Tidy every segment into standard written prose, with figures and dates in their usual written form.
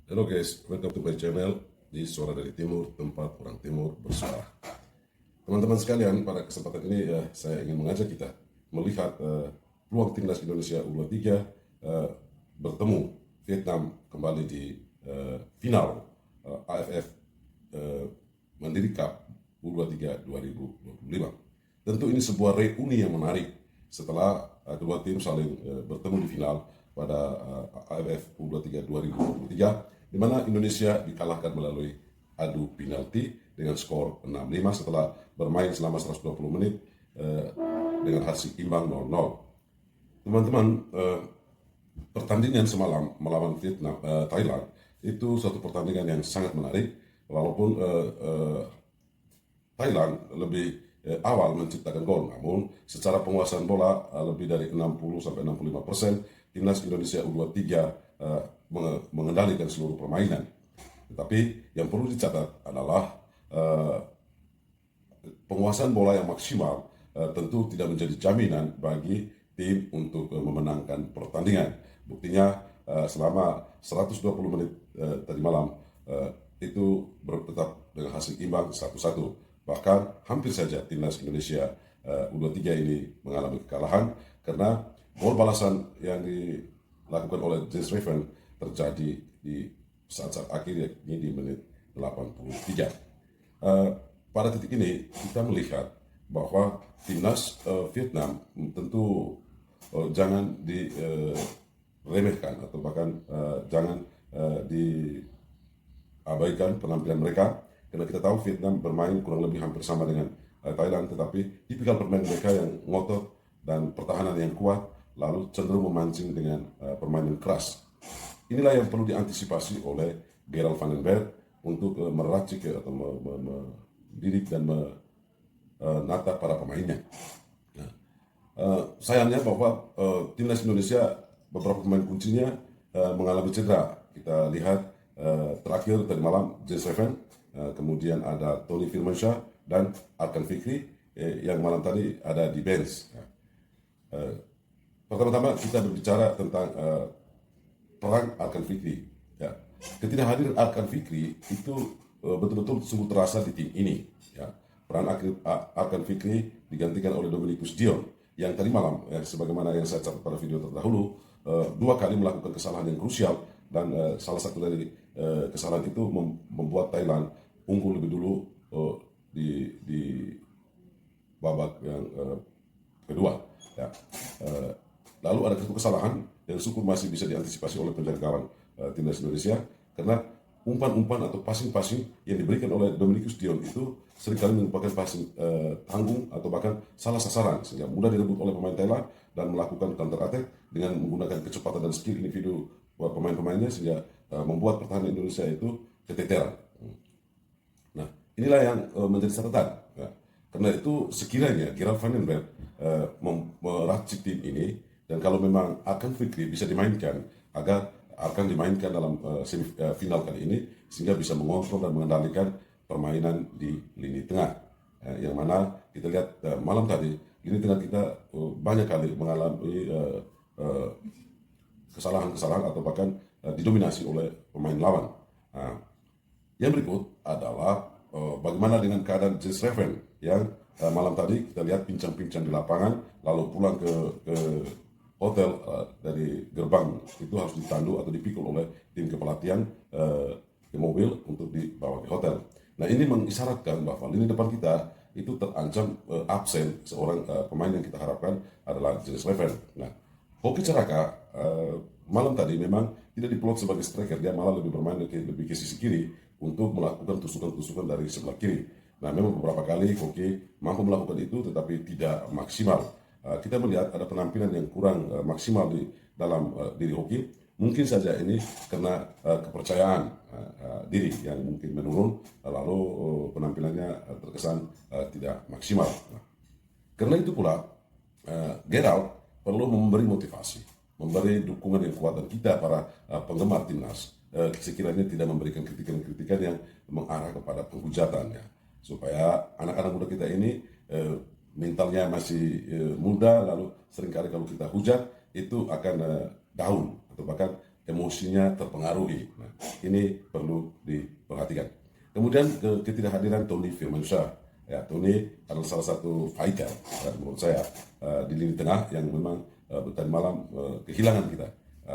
Halo guys, welcome to my channel di Suara dari Timur, tempat orang Timur bersuara. Teman-teman sekalian, pada kesempatan ini saya ingin mengajak kita melihat peluang timnas Indonesia U23 bertemu Vietnam kembali di final AFF Mandiri Cup U23 2025. Tentu ini sebuah reuni yang menarik setelah kedua tim saling bertemu di final pada AFF U23 2023, di mana Indonesia dikalahkan melalui adu penalti dengan skor 6-5 setelah bermain selama 120 menit dengan hasil imbang 0-0. Teman-teman, pertandingan semalam melawan Thailand itu suatu pertandingan yang sangat menarik, walaupun Thailand lebih awal menciptakan gol, namun secara penguasaan bola lebih dari 60-65% timnas Indonesia U23 mengendalikan seluruh permainan. Tetapi yang perlu dicatat adalah penguasaan bola yang maksimal tentu tidak menjadi jaminan bagi tim untuk memenangkan pertandingan. Buktinya selama 120 menit tadi malam itu tetap dengan hasil imbang 1-1. Bahkan hampir saja timnas Indonesia U23 ini mengalami kekalahan karena gol balasan yang dilakukan oleh James Raven terjadi di saat-saat akhir, yakni di menit 83. Pada titik ini kita melihat bahwa timnas Vietnam tentu jangan diremehkan atau bahkan jangan diabaikan penampilan mereka, karena kita tahu Vietnam bermain kurang lebih hampir sama dengan Thailand, tetapi tipikal permainan mereka yang ngotot dan pertahanan yang kuat, lalu cenderung memancing dengan permainan keras. Inilah yang perlu diantisipasi oleh Gerald van den Berg untuk meracik atau mendidik dan menata para pemainnya. Nah, sayangnya bahwa timnas Indonesia beberapa pemain kuncinya mengalami cedera. Kita lihat terakhir tadi malam James Raven, kemudian ada Tony Firmansyah dan Arkan Fikri yang malam tadi ada di bench. Pertama-tama kita berbicara tentang peran Arkan Fikri. Ya. Ketidakhadiran Arkan Fikri itu betul-betul sungguh terasa di tim ini. Ya. Peran Arkan Fikri digantikan oleh Dominikus Dion yang tadi malam, sebagaimana yang saya catat pada video terdahulu, 2 kali melakukan kesalahan yang krusial, dan salah satu dari kesalahan itu membuat Thailand unggul lebih dulu di babak yang kedua. Ya. Lalu ada satu kesalahan yang syukur masih bisa diantisipasi oleh penjaga gawang timnas Indonesia, karena umpan-umpan atau passing-passing yang diberikan oleh Dominikus Dion itu seringkali merupakan passing tanggung atau bahkan salah sasaran, sehingga mudah direbut oleh pemain Thailand dan melakukan counter attack dengan menggunakan kecepatan dan skill individu pemain-pemainnya, sehingga membuat pertahanan Indonesia itu keteteran. Nah, inilah yang menjadi catatan. Ya. Karena itu sekiranya Gerald van den Berg meracik tim ini, dan kalau memang Arkan Fikri bisa dimainkan, agar akan dimainkan dalam semifinal kali ini, sehingga bisa mengontrol dan mengendalikan permainan di lini tengah. Yang mana kita lihat malam tadi, lini tengah kita banyak kali mengalami kesalahan-kesalahan atau bahkan didominasi oleh pemain lawan. Yang berikut adalah bagaimana dengan keadaan James Raven yang malam tadi kita lihat pincang-pincang di lapangan, lalu pulang ke hotel dari gerbang itu harus ditandu atau dipikul oleh tim kepelatihan ke mobil untuk dibawa ke hotel. Nah, ini mengisyaratkan bahwa lini depan kita itu terancam absen seorang pemain yang kita harapkan adalah James Raven. Nah, Hoki Caraka malam tadi memang tidak diplot sebagai striker, dia malah lebih bermain lebih ke sisi kiri untuk melakukan tusukan-tusukan dari sebelah kiri. Nah, memang beberapa kali Hoki mampu melakukan itu, tetapi tidak maksimal. Kita melihat ada penampilan yang kurang maksimal di dalam diri Hoki. Mungkin saja ini karena kepercayaan diri yang mungkin menurun, lalu penampilannya terkesan tidak maksimal. Karena itu pula Gerald perlu memberi motivasi, memberi dukungan yang kuat, dan kita para penggemar timnas sekiranya tidak memberikan kritikan-kritikan yang mengarah kepada penghujatan, ya, supaya anak-anak muda kita ini mentalnya masih muda, lalu seringkali kalau kita hujat itu akan down atau bahkan emosinya terpengaruhi. Nah, Ini perlu diperhatikan. Kemudian ketidakhadiran Tony Firmansyah. Ya, Tony adalah salah satu fighter menurut saya di lini tengah yang memang tadi malam kehilangan kita.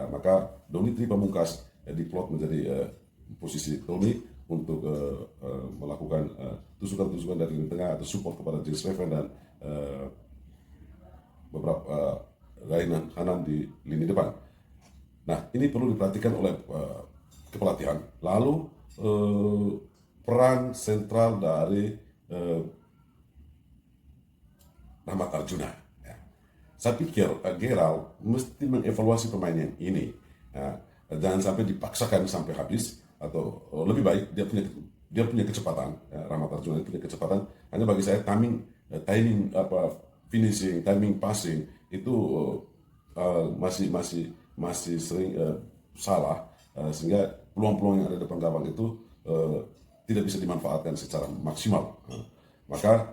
Maka Donny Pamungkas diplot menjadi posisi Tony untuk melakukan tusukan-tusukan dari lini tengah atau support kepada James Reven dan beberapa Rainan Hanan di lini depan. Nah, ini perlu diperhatikan oleh kepelatihan. Lalu peran sentral dari Rahmat Arjuna. Ya. Saya pikir Gerald mesti mengevaluasi pemainnya ini. Ya. Jangan sampai dipaksakan sampai habis, atau lebih baik dia punya kecepatan. Ya, Rahmat Arjuna punya kecepatan. Hanya bagi saya timing finishing, timing passing itu masih sering salah, sehingga peluang-peluang yang ada di depan gawang itu tidak bisa dimanfaatkan secara maksimal. Maka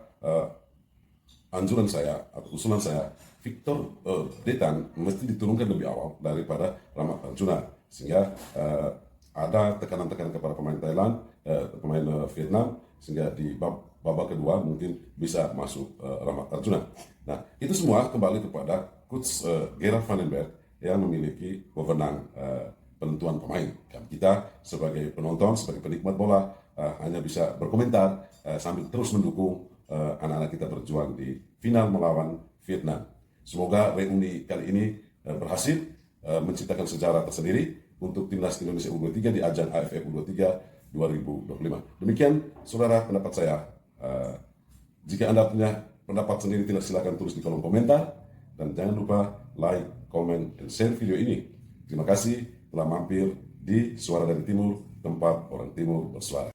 anjuran saya atau usulan saya, Victor Detan mesti diturunkan lebih awal daripada Rahmat Arjuna, sehingga ada tekanan-tekanan kepada pemain Thailand, pemain Vietnam, sehingga di babak kedua mungkin bisa masuk Rahmat Arjuna. Nah, itu semua kembali kepada Coach Gerard van den Berg yang memiliki wewenang penentuan pemain. Dan kita sebagai penonton, sebagai penikmat bola hanya bisa berkomentar sambil terus mendukung anak-anak kita berjuang di final melawan Vietnam. Semoga reuni kali ini berhasil menciptakan sejarah tersendiri untuk timnas Indonesia U23 di ajang AFF U23 2025. Demikian saudara pendapat saya. Jika Anda punya pendapat sendiri, silakan tulis di kolom komentar, dan jangan lupa like, komen, dan share video ini. Terima kasih telah mampir di Suara dari Timur, tempat orang Timur bersuara.